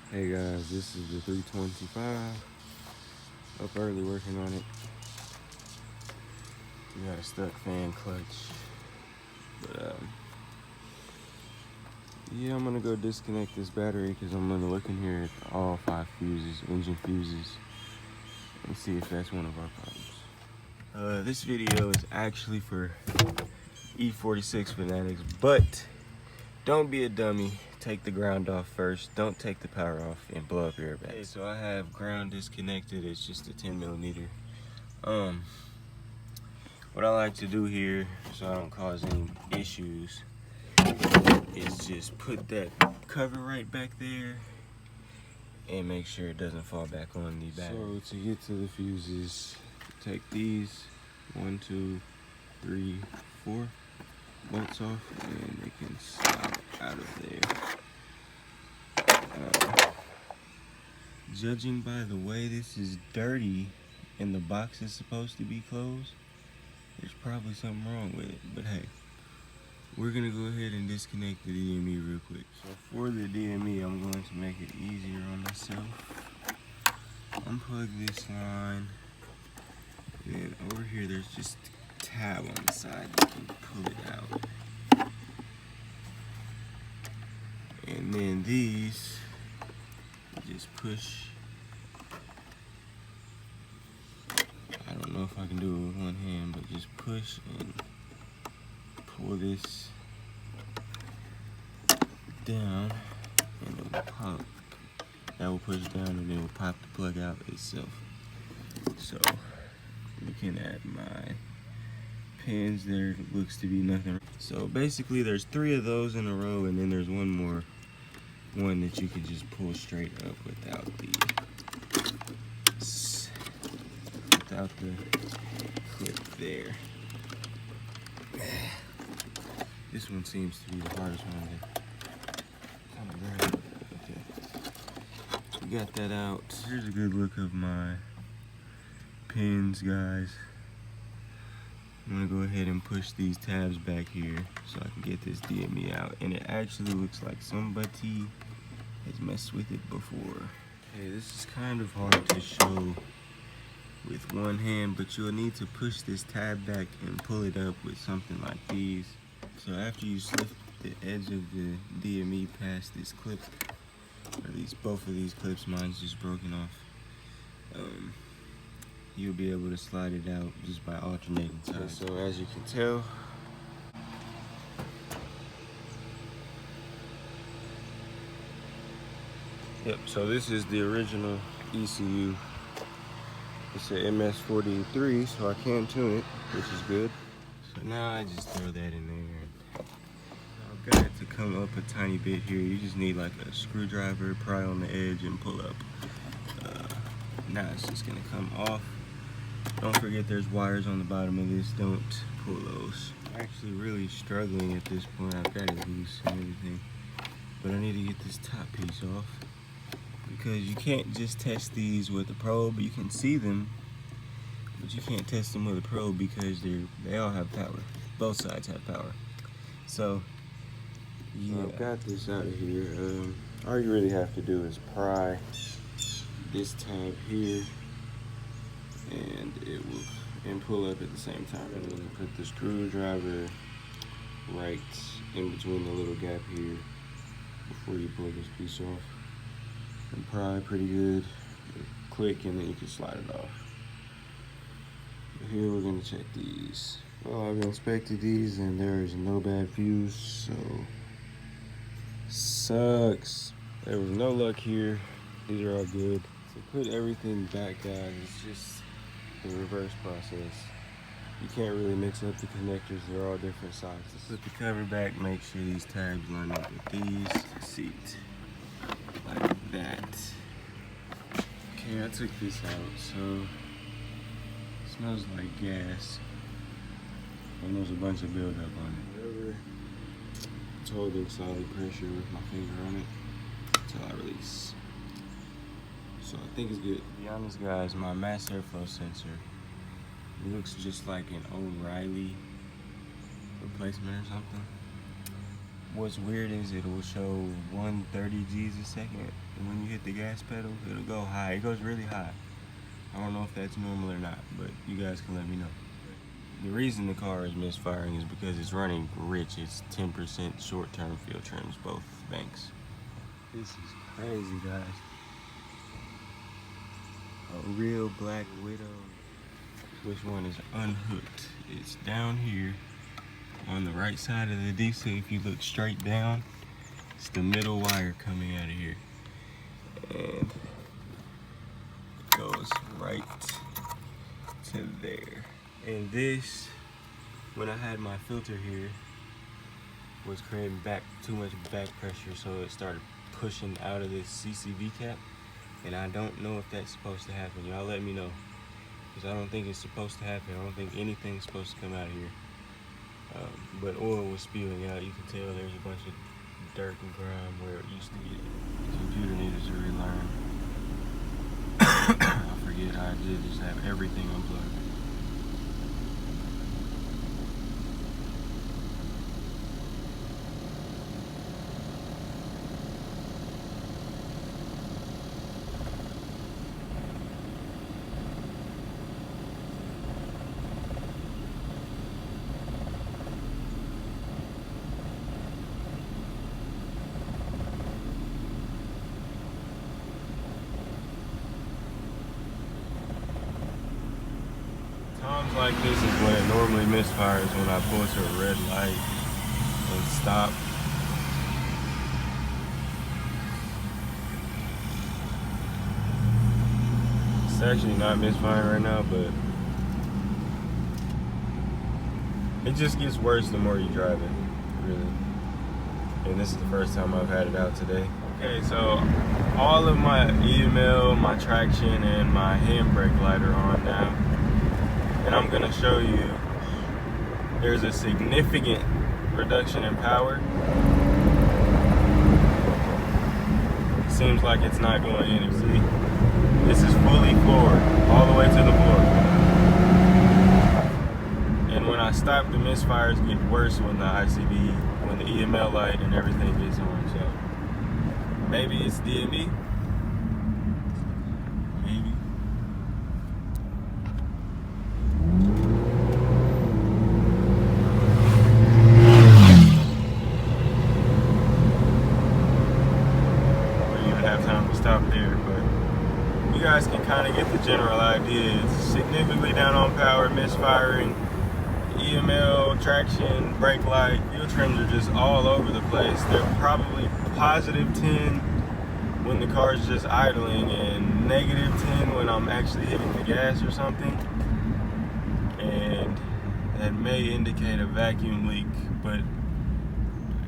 Hey guys, this is the 325. Up early working on it. We got a stuck fan clutch. But yeah, I'm gonna go disconnect this battery because I'm gonna look in here at all 5 fuses, engine fuses, and see if that's one of our problems. This video is actually for E46 fanatics, but don't be a dummy. Take the ground off first. Don't take the power off and blow up your airbag. Okay, so I have ground disconnected. It's just a 10mm. What I like to do here, so I don't cause any issues, is just put that cover right back there and make sure it doesn't fall back on the battery. So to get to the fuses, take these 1, 2, 3, 4 bolts off, and they can slide out of there. Judging by the way this is dirty and the box is supposed to be closed, there's probably something wrong with it. But hey, we're gonna go ahead and disconnect the DME real quick. So for the DME, I'm going to make it easier on myself. Unplug this line, and over here there's just a tab on the side. You can pull it out. And then these, just push. I don't know if I can do it with one hand, but just push and pull this down, and it will pop. That will push down, and it will pop the plug out itself. So, looking at my pins, there looks to be nothing. So basically, there's 3 of those in a row, and then there's one that you can just pull straight up without the clip there. This one seems to be the hardest one to kind of grab. Okay, we got that out. Here's a good look of my pins, guys. I'm gonna go ahead and push these tabs back here so I can get this DME out. And it actually looks like somebody has messed with it before. Okay, this is kind of hard to show with one hand, but you'll need to push this tab back and pull it up with something like these. So after you slip the edge of the DME past this clip, or both of these clips, mine's just broken off, you'll be able to slide it out just by alternating sides. So as you can tell, yep, so this is the original ECU. It's an MS-43, so I can tune it, which is good. So now I just throw that in there. I've got it to come up a tiny bit here. You just need like a screwdriver, pry on the edge, and pull up. Now it's just gonna come off. Don't forget there's wires on the bottom of this. Don't pull those. I'm actually really struggling at this point. I've got it loose and everything, but I need to get this top piece off, because you can't just test these with a probe. You can see them, but you can't test them with a probe because they all have power. Both sides have power. So yeah, I've got this out of here. All you really have to do is pry this tab here, and it will pull up at the same time. And then put the screwdriver right in between the little gap here before you pull this piece off. And pry pretty good, click, and then you can slide it off. Here we're gonna check these. Well, I've inspected these and there is no bad fuse, so sucks. There was no luck here. These are all good. So put everything back, guys. It's just the reverse process. You can't really mix up the connectors. They're all different sizes. Put the cover back. Make sure these tabs line up with these. Seat. Like that. Okay, I took this out, so it smells like gas, and there's a bunch of buildup on it. Whatever, it's holding solid pressure with my finger on it until I release. So I think it's good. To be honest, guys, my mass airflow sensor looks just like an O'Reilly replacement or something. what's weird is it will show 130 G's a second, and when you hit the gas pedal, it'll go high. It goes really high. I don't know if that's normal or not, but you guys can let me know. The reason the car is misfiring is because it's running rich. It's 10% short-term fuel trims, both banks. This is crazy, guys. A real Black Widow. Which one is unhooked? It's down here on the right side of the diesel. If you look straight down, it's the middle wire coming out of here. And it goes right to there. And this, when I had my filter here, was creating too much back pressure, so it started pushing out of this CCV cap. And I don't know if that's supposed to happen. Y'all let me know, because I don't think it's supposed to happen. I don't think anything's supposed to come out of here. But oil was spewing out. You can tell there's a bunch of dirt and grime where it used to get. The computer needed to relearn. I forget how I did just have everything unplugged. Times like this is when it normally misfires, when I pull to a red light and stop. It's actually not misfiring right now, but it just gets worse the more you drive it, really. And this is the first time I've had it out today. Okay, so all of my EML, my traction, and my handbrake light are on now. And I'm gonna show you there's a significant reduction in power. It seems like it's not going in. See, this is fully floored, all the way to the floor. And when I stop, the misfires get worse when the ICV, when the EML light and everything gets on. So maybe it's DME. Maybe. Stop there, but you guys can kind of get the general idea. It's significantly down on power, misfiring, EML, traction, brake light, fuel trims are just all over the place. They're probably positive 10 when the car is just idling and negative 10 when I'm actually hitting the gas or something. And that may indicate a vacuum leak, but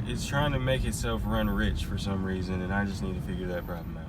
it's trying to make itself run rich for some reason, and I just need to figure that problem out.